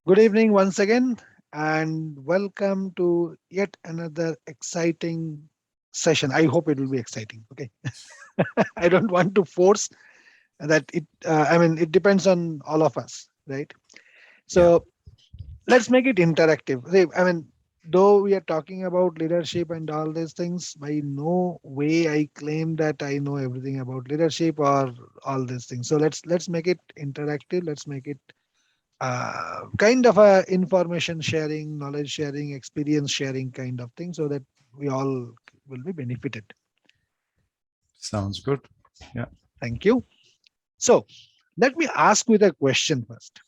Good evening once again, and welcome to yet another exciting session. I hope it will be exciting. Okay. I don't want to force that it depends on all of us, right? Yeah, So let's make it interactive. See, though we are talking about leadership and all these things, by no way I claim that I know everything about leadership or all these things. So let's make it interactive. Let's make it kind of a information sharing, knowledge sharing, experience sharing kind of thing, so that we all will be benefited. sounds good. Yeah. Thank you. So let me ask with a question first.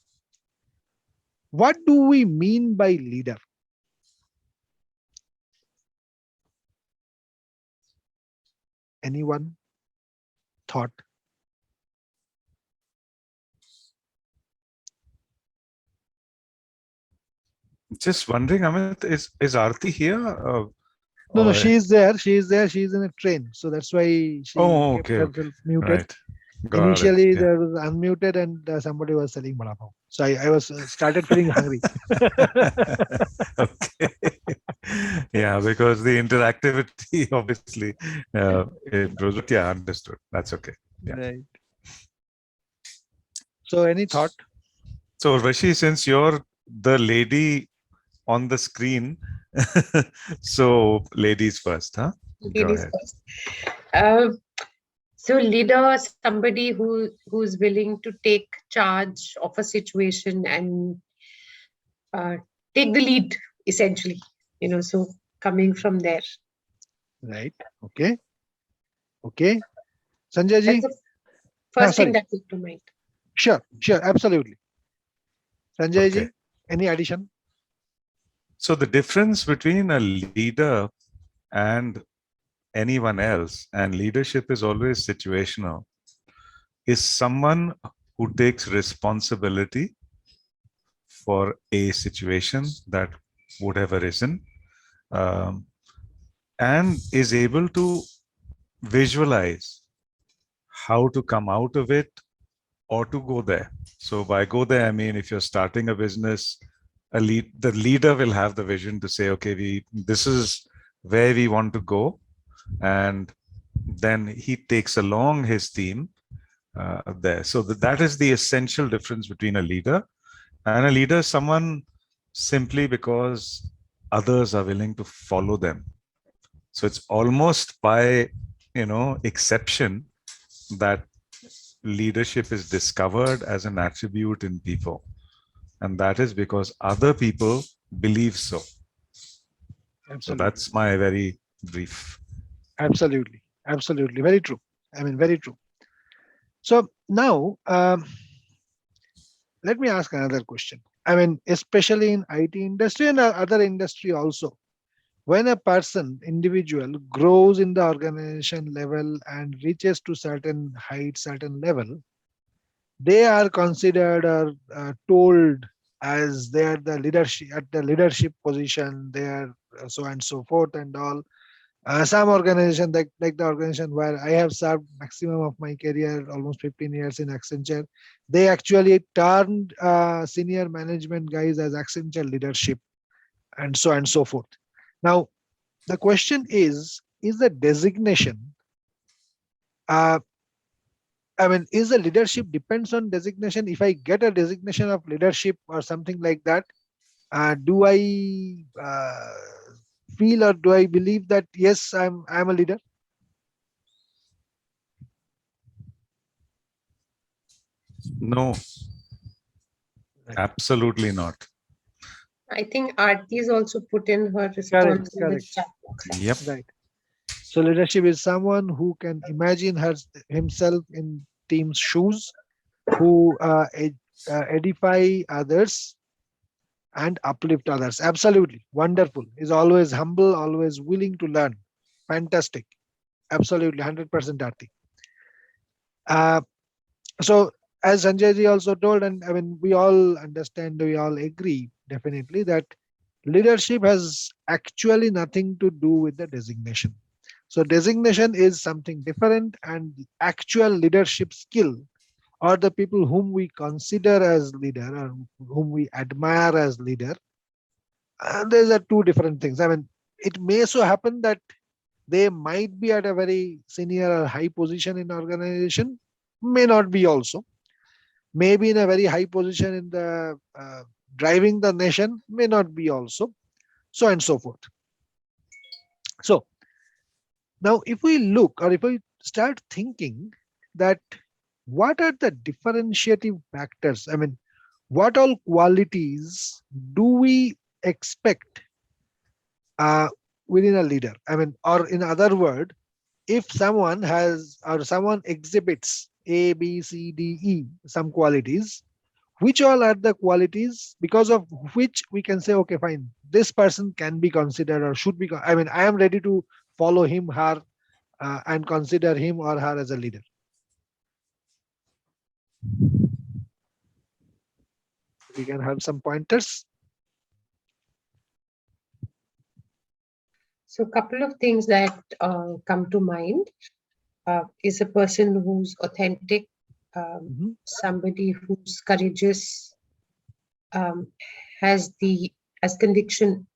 What do we mean by leader? Anyone thought? Just wondering, Amit, is Aarti here? No, no, Or she is there. She is there. She is in a train, so that's why she oh, kept okay, okay, herself muted. right, got it. Initially, Yeah. there was unmuted, and somebody was selling vada pav. So I was started feeling hungry. Okay. Yeah, because the interactivity, obviously, it was. But yeah, understood. That's okay. Yeah. Right. So, any thought? So, Rashi, since you're the lady on the screen, so ladies first, huh? Go Ladies ahead. first. Uh, so leader, somebody who's willing to take charge of a situation and uh, take the lead, essentially. So coming from there, Right. Okay. Okay. Sanjay that's ji. the first thing Sorry. that came to mind. Sure. Sure. Absolutely. Sanjay Okay. ji. Any addition? So the difference between a leader and anyone else, and leadership is always situational, is someone who takes responsibility for a situation that would have arisen, um, and is able to visualize how to come out of it or to go there. So by go there, I mean if you're starting a business, the leader will have the vision to say, okay, this is where we want to go, and then he takes along his team there. So that is the essential difference between a leader and a leader is someone simply because others are willing to follow them. So it's almost by exception that leadership is discovered as an attribute in people, and that is because other people believe so. So Absolutely. that's my very brief. Absolutely. Absolutely. Very true. Very true. So now, let me ask another question. Especially in IT industry and other industry also, when a person, individual, grows in the organization level and reaches to certain height, certain level, they are considered or told as they are the leadership at the leadership position. They are so and so forth and all. Some organization like the organization where I have served maximum of my career, almost 15 years in Accenture, they actually turned senior management guys as Accenture leadership and so forth. Now the question is the designation? Uh, is the leadership depends on designation? If I get a designation of leadership or something like that, do I feel or do I believe that yes, I'm a leader? No, Right. absolutely not. I think Aarti has also put in her Correct. response in the Correct. chat box. Yep. Right. So leadership is someone who can imagine himself in team's shoes, who edify others and uplift others. Absolutely wonderful. Is always humble, always willing to learn. Fantastic. Absolutely 100% Arti. Uh, so as Sanjay ji also told, and we all understand, we all agree definitely that leadership has actually nothing to do with the designation. So designation is something different, and actual leadership skill or the people whom we consider as leader or whom we admire as leader, these are two different things. I mean, it may so happen that they might be at a very senior or high position in organization, may not be also, maybe in a very high position in the driving the nation, may not be also, so and so forth. So now if we look or if we start thinking that what are the differentiative factors, I mean, what all qualities do we expect uh, within a leader? I mean, or in other word, if someone has or someone exhibits A, B, C, D, E, some qualities, which all are the qualities because of which we can say, okay, fine, this person can be considered or should be, I mean, I am ready to follow him, her, and consider him or her as a leader. We can have some pointers. So, a couple of things that come to mind is a person who's authentic, Mhm, somebody who's courageous, um, has conviction,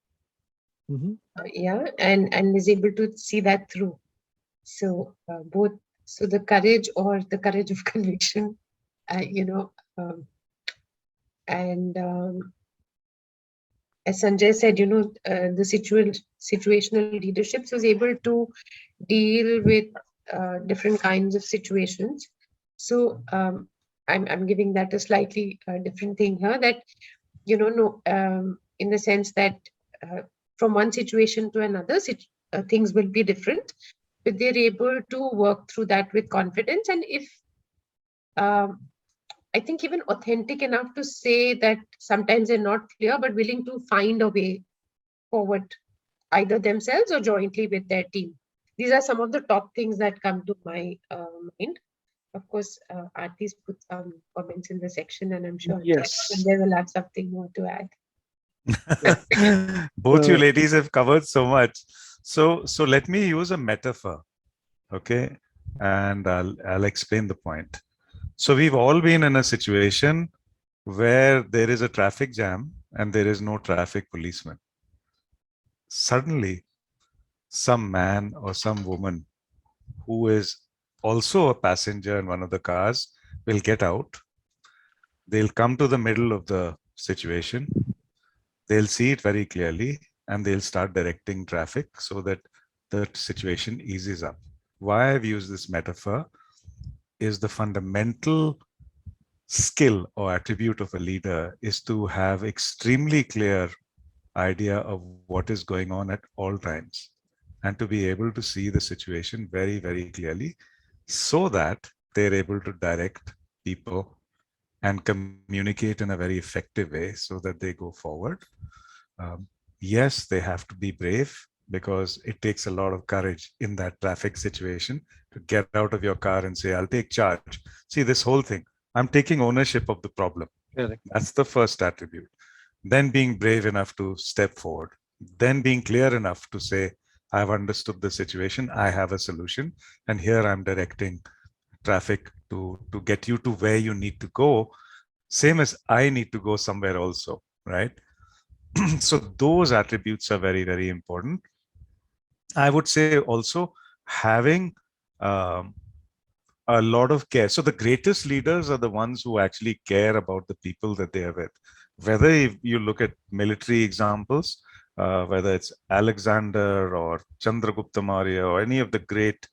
mhm. yeah, and is able to see that through. So both, so the courage or the courage of conviction, you know, and as Sanjay said, the situational leadership was able to deal with different kinds of situations. So I'm giving that a slightly different thing here, that no, in the sense that uh, from one situation to another, things will be different, but they're able to work through that with confidence. And if um, I think even authentic enough to say that sometimes they're not clear, but willing to find a way forward, either themselves or jointly with their team. These are some of the top things that come to my mind. Of course, Aarti's put some comments in the section, and I'm sure Yes. they will have something more to add. Both you Uh, ladies have covered so much. So let me use a metaphor, okay? And I'll explain the point. So we've all been in a situation where there is a traffic jam and there is no traffic policeman. Suddenly, some man or some woman who is also a passenger in one of the cars will get out. They'll come to the middle of the situation. They'll see it very clearly and they'll start directing traffic so that the situation eases up. Why I've used this metaphor is the fundamental skill or attribute of a leader is to have extremely clear idea of what is going on at all times and to be able to see the situation very, very clearly so that they're able to direct people and communicate in a very effective way so that they go forward. Um, yes, they have to be brave because it takes a lot of courage in that traffic situation to get out of your car and say, I'll take charge. See, this whole thing, I'm taking ownership of the problem. Correct. That's the first attribute. Then being brave enough to step forward. Then being clear enough to say, I've understood the situation, I have a solution, and here I'm directing traffic to get you to where you need to go, same as I need to go somewhere also, right? So those attributes are very, very important. I would say also having um, a lot of care. So the greatest leaders are the ones who actually care about the people that they are with. Whether you look at military examples, whether it's Alexander or Chandragupta Maurya or any of the great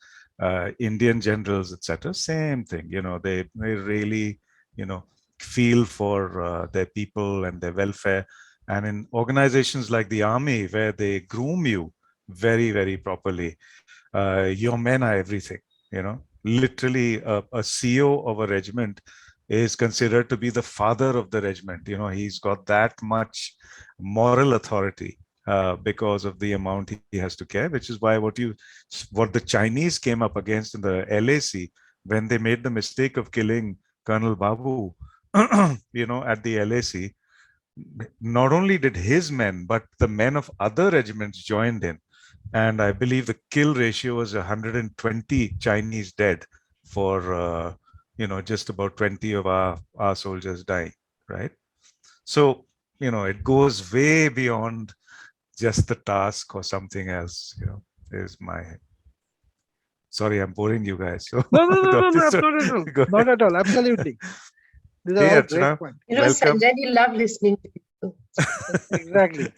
Indian generals, etc., same thing. They really, you know, feel for their people and their welfare. And in organizations like the army, where they groom you very, very properly, your men are everything. Literally a CEO of a regiment is considered to be the father of the regiment. He's got that much moral authority because of the amount he has to care, which is why what the Chinese came up against in the LAC when they made the mistake of killing Colonel Babu, at the LAC. Not only did his men, but the men of other regiments joined in. And I believe the kill ratio was 120 Chinese dead for just about 20 of our soldiers dying, right? So, it goes way beyond just the task or something else, is my sorry, I'm boring you guys. So No, no, no, with all no, no, this, not at all. go Not ahead. at all. Absolutely. These are Hey, all great Archana, points. welcome. Sanjay, we love listening to you. Exactly.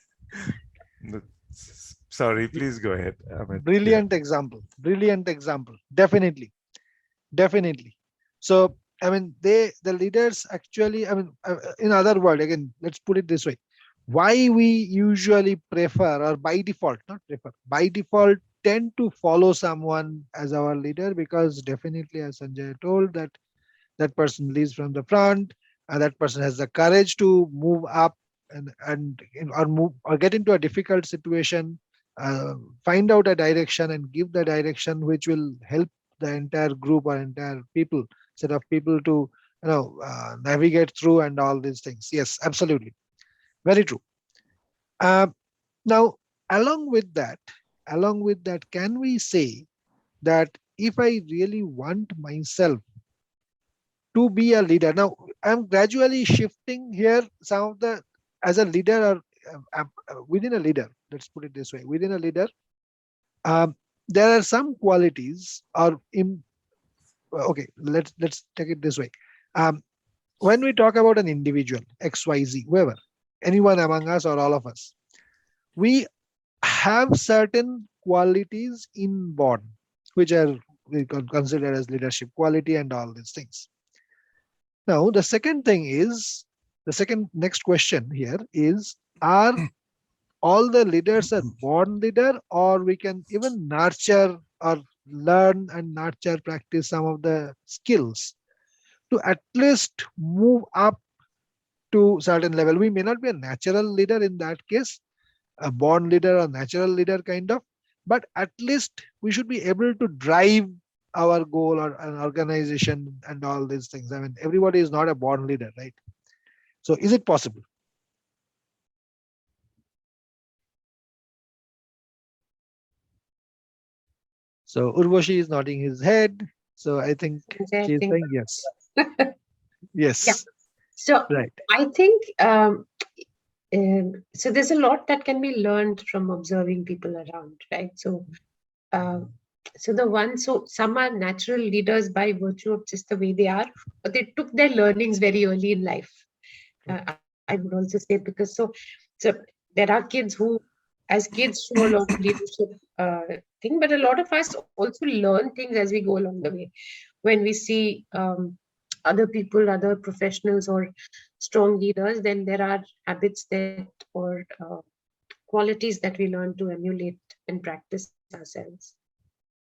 Sorry, please go ahead. Amit. Yeah. Brilliant example. Brilliant example. Definitely. Definitely. So, the leaders actually, in other word, again, let's put it this way. Why we usually prefer, or by default, not prefer, by default, tend to follow someone as our leader, because definitely, as Sanjay told, that person leads from the front, and that person has the courage to move up, or move or get into a difficult situation, uh, find out a direction and give the direction which will help the entire group or entire people, set of people, to navigate through and all these things. Yes, absolutely, very true. uh, Now, along with that, can we say that if I really want myself to be a leader. Now, I'm gradually shifting here some of the, as a leader, or within a leader, let's put it this way, within a leader, um, there are some qualities, okay, let's take it this way. Um, when we talk about an individual, XYZ, whoever, anyone among us or all of us, we have certain qualities inborn, which are we consider as leadership quality and all these things. Now, the second thing is, the second next question here is, are all the leaders are born leader, or we can even nurture or learn and nurture, practice some of the skills to at least move up to certain level. We may not be a natural leader in that case, a born leader or natural leader kind of, but at least we should be able to drive our goal or an organization and all these things. Everybody is not a born leader, right? So is it possible? So Urvashi is nodding his head. So I think Sanjay, I she's think. saying yes. Yeah. Yes. So Right. I think so. There's a lot that can be learned from observing people around, right? Um, so some are natural leaders by virtue of just the way they are, but they took their learnings very early in life. I would also say, because so there are kids who, as kids, show a lot of leadership thing, but a lot of us also learn things as we go along the way. When we see other people, other professionals, or strong leaders, then there are habits that, or qualities that we learn to emulate and practice ourselves.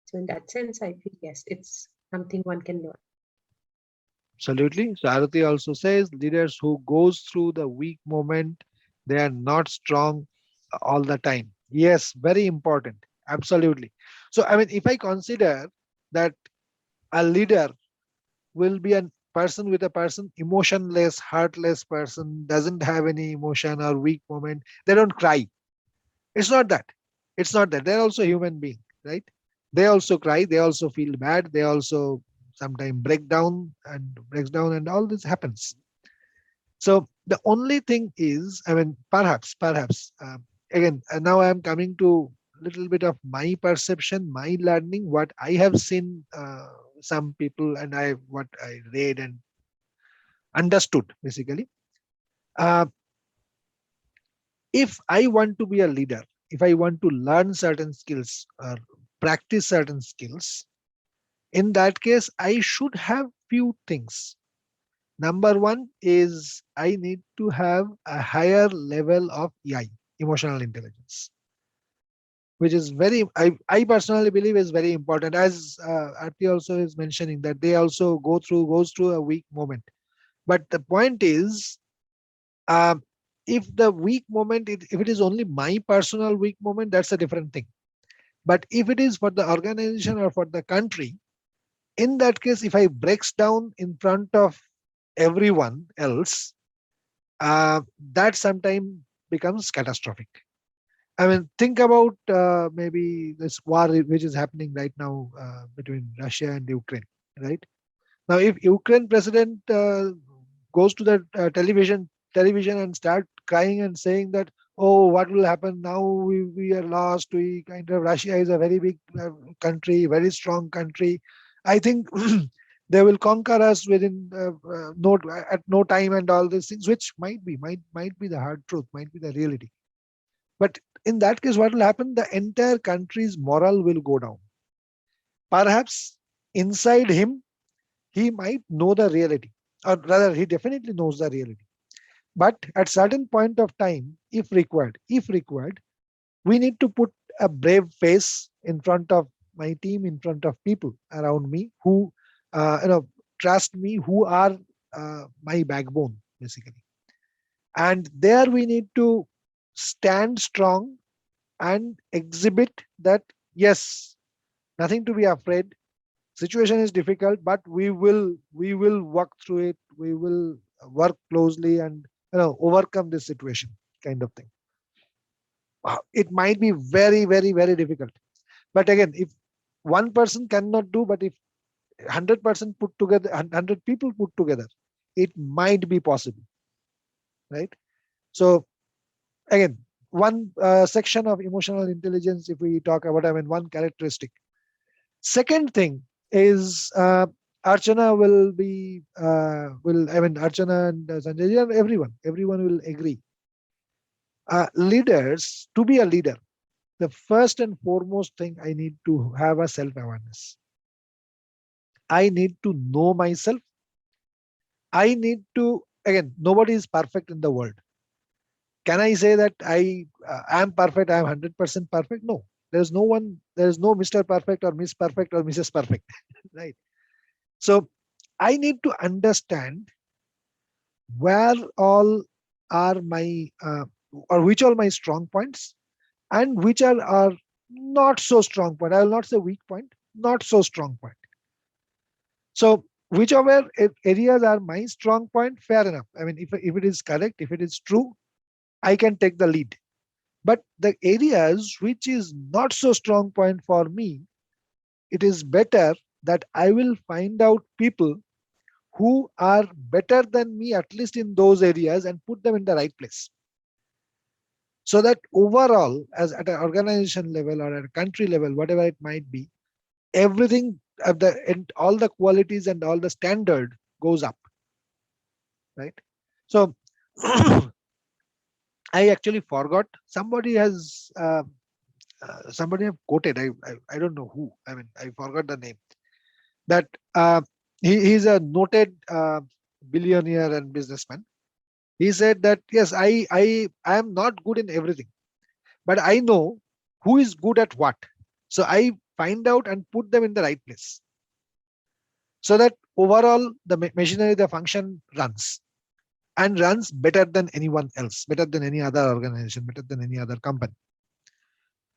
So in that sense, I feel yes, it's something one can learn. Absolutely. So Arati also says leaders who goes through the weak moment, they are not strong all the time. Yes, very important. Absolutely. So if I consider that a leader will be a person with a person emotionless, heartless person, doesn't have any emotion or weak moment, they don't cry. It's not that. It's not that. They're also human being, right? They also cry. They also feel bad. They also sometimes breaks down, and all this happens. So the only thing is, perhaps, again, now I am coming to little bit of my perception, my learning, what I have seen, some people, and what I read and understood, basically. Uh, if I want to be a leader, if I want to learn certain skills or practice certain skills, in that case, I should have few things. Number one is I need to have a higher level of EI, emotional intelligence, which is I personally believe is very important. As Arti also is mentioning that they also goes through a weak moment. But the point is, um, if the weak moment, if it is only my personal weak moment, that's a different thing. But if it is for the organization or for the country, in that case, if I breaks down in front of everyone else, that sometimes becomes catastrophic. Think about maybe this war which is happening right now between Russia and Ukraine, right? Now, if Ukraine president goes to the television and start crying and saying that, oh, what will happen now? We are lost. We kind of Russia is a very big country, very strong country. I think they will conquer us within no at no time and all these things, which might be the hard truth, might be the reality. But in that case, what will happen? The entire country's moral will go down. Perhaps inside him, he might know the reality, or rather, he definitely knows the reality. But at certain point of time, if required, we need to put a brave face in front of my team, in front of people around me who, trust me, who are my backbone, basically. And there we need to stand strong and exhibit that yes, nothing to be afraid. Situation is difficult, but we will work through it. We will work closely and overcome this situation, kind of thing. It might be very, very, very difficult. But again, if one person cannot do, but if 100% put together, 100 people put together, it might be possible, right? So again, one section of emotional intelligence, if we talk about, I mean, one characteristic. Second thing is Archana will be will I mean Archana and Sanjay and everyone will agree. Leaders, to be a leader, the first and foremost thing, I need to have a self awareness. I need to know myself. I need to, again, nobody is perfect in the world. Can I say that I am perfect? I am 100% perfect? No. There's no one, there's no Mr. Perfect or Miss Perfect or Mrs. Perfect, right? So I need to understand where all are my, or which are my strong points and which are not so strong point. I will not say weak point, not so strong point. So whichever areas are my strong point, fair enough. I mean, if it is correct, if it is true, I can take the lead. But the areas which is not so strong point for me, it is better that I will find out people who are better than me, at least in those areas, and put them in the right place. So that overall, as at an organization level or at a country level, whatever it might be, everything at the and all the qualities and all the standard goes up, right? So I actually forgot. Somebody have quoted. I don't know who. I mean, I forgot the name. That he's a noted billionaire and businessman. He said that yes, I am not good in everything, but I know who is good at what. So I find out and put them in the right place, so that overall the machinery, the function runs and runs better than anyone else, better than any other organization, better than any other company.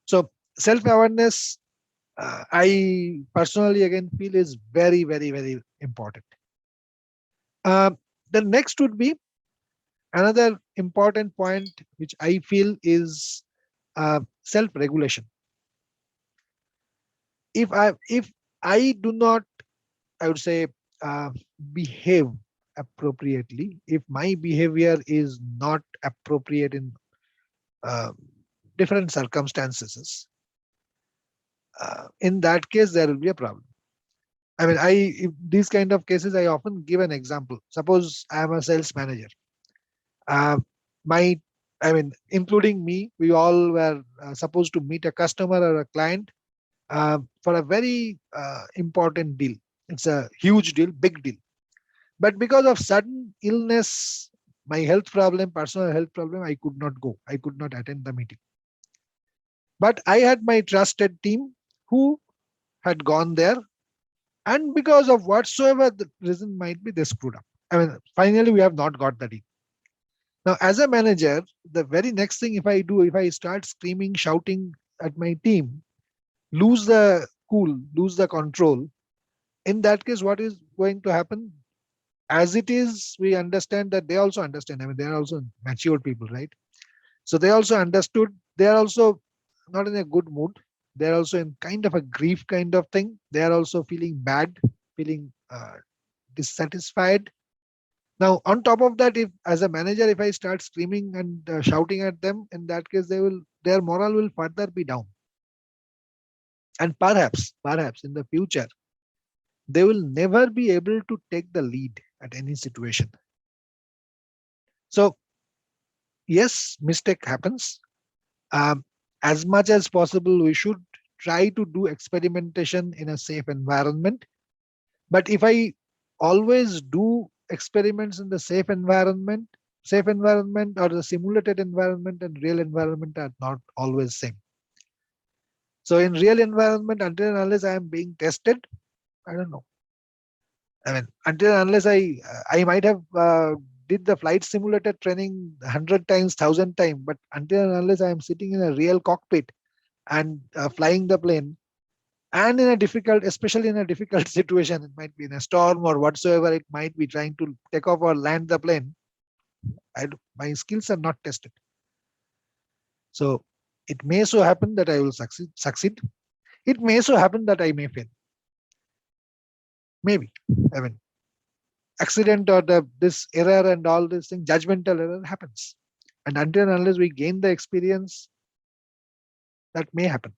So self-awareness, I personally again feel is very, very, very important. Uh, the next would be another important point, which I feel is self-regulation. If I do not, I would say, uh, behave appropriately, if my behavior is not appropriate in uh, different circumstances, in that case there will be a problem. I mean, if these kind of cases, I often give an example. Suppose I am a sales manager. Uh, my, I mean, including me, we all were supposed to meet a customer or a client for a very important deal. It's a huge deal, big deal. But because of sudden illness, my health problem, personal health problem, I could not go. I could not attend the meeting. But I had my trusted team who had gone there, and because of whatsoever the reason might be, they screwed up. I mean, finally, we have not got the deal. Now, as a manager, the very next thing if I do, if I start screaming, shouting at my team, lose the cool, lose the control, in that case, what is going to happen? As it is, we understand that they also understand. I mean, they are also matured people, right? So they also understood. They are also not in a good mood. They are also in kind of a grief kind of thing. They are also feeling bad, feeling dissatisfied. Now, on top of that, if as a manager, if I start screaming and shouting at them, in that case, their morale will further be down. And perhaps in the future, they will never be able to take the lead at any situation. So, yes, mistake happens. Um, as much as possible, we should try to do experimentation in a safe environment. But if I always do experiments in the safe environment or the simulated environment and real environment are not always same. So in real environment, until and unless I am being tested, I don't know. I mean, until and unless I might have did the flight simulator training 100 times, 1,000 times, but until and unless I am sitting in a real cockpit and flying the plane, and in a difficult, especially in a difficult situation, it might be in a storm or whatsoever, it might be trying to take off or land the plane. My skills are not tested. So it may so happen that I will succeed. It may so happen that I may fail. Maybe. I mean, accident or this error and all this thing, judgmental error happens. And until and unless we gain the experience, that may happen.